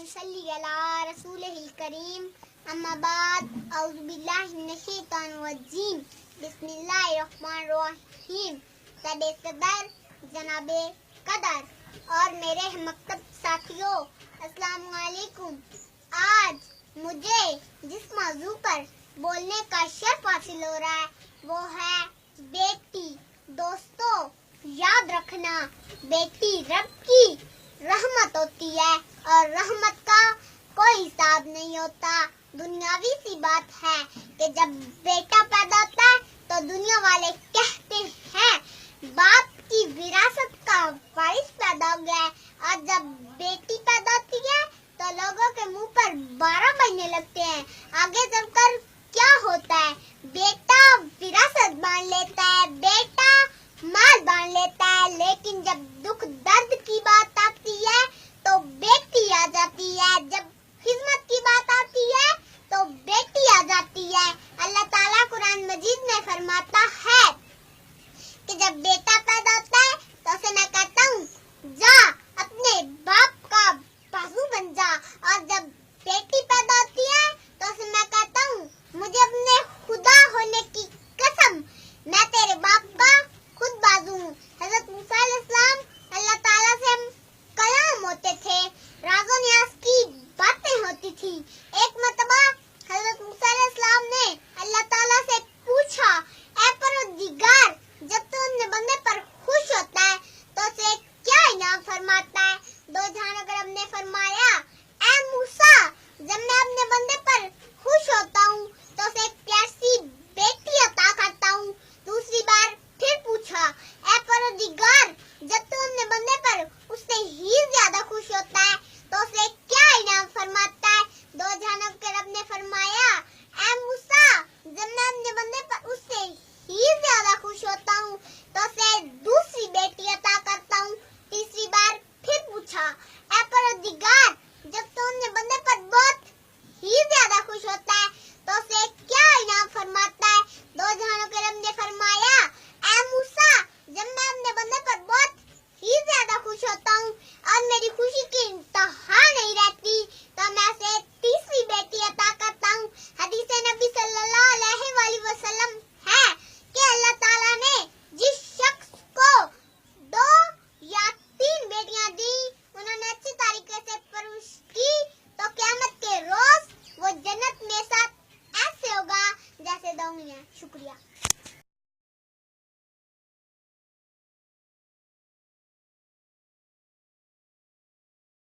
सल्ली अला रसूलिल करीम अम्मा बाद औज़ु बिल्लाहि मिनश शैतानिर रजीम बिस्मिल्लाहिर रहमानिर रहीम। सदे सदर जनाबे कदर और मेरे मकतब साथियों, अस्सलाम वालेकुम। आज मुझे जिस मौजू पर बोलने का शर्फ हासिल हो रहा है वो है बेटी। दोस्तों, याद रखना, बेटी रब की रहमत होती है और रहमत का कोई हिसाब नहीं होता। दुनियावी सी बात है कि जब बेटा पैदा होता है तो दुनिया वाले कहते हैं बाप की विरासत का वारिस पैदा हो गया है, और जब बेटी पैदा होती है तो लोगों के मुंह पर 12 महीने लगते हैं। आगे चलकर क्या होता है, बेटा विरासत बांध लेता है, बेटा माल बांध लेता है, लेकिन जब दुख दर्द की बात आती है तो बेटी आ जाती है। जब खिदमत की बात आती है तो बेटी आ जाती है। अल्लाह ताला कुरान मजीद में फरमाता है कि जब बेटा पैदा होता है तो उसे मैं कहता हूँ जा अपने बाप का बाजू बन जा, और जब बेटी पैदा होती है तो उसे मैं कहता हूँ मुझे अपने खुदा होने की कसम, मैं तेरे बाप का खुद बाजू हूँ। हज़रत मूसा अलैहिस्सलाम अल्लाह ताला से हम कलाम होते थे, राज़ो नियाज़ की बातें होती थी। एक मर्तबा हज़रत मूसा अलैहिस्सलाम ने अल्लाह ताला से पूछा, ऐ परवरदिगार, जब तू अपने बंदे पर खुश होता है तो उसे क्या इनाम फरमाता है? दो जहानों के रब ने फरमाया, ऐ मूसा, जब मैं अपने बंदे पर खुश होता हूँ तो उसे एक प्यासी बेटी अता करता हूँ। दूसरी बार फिर पूछा, ऐ परवरदिगार, जब तू अपने बंदे पर उससे ही ज्यादा खुश होता है तो उसे क्या इनाम फरमाता है? दो जहानों के रब ने फरमाया, ऐ मूसा, जब मैं अपने बंदे पर उससे ही ज्यादा खुश होता हूँ तो उसे दूसरी बेटी अता करता हूँ। तीसरी बार फिर पूछा, ऐ परवरदिगार, जब तू अपने बंदे पर बहुत ही ज्यादा खुश होता है तो उसे क्या इनाम फरमाता है? दो जहानों के रब ने फरमाया, ऐ मूसा, जब मैं अपने बंदे पर बहुत ही ज्यादा खुश होता हूँ और मेरी खुशी की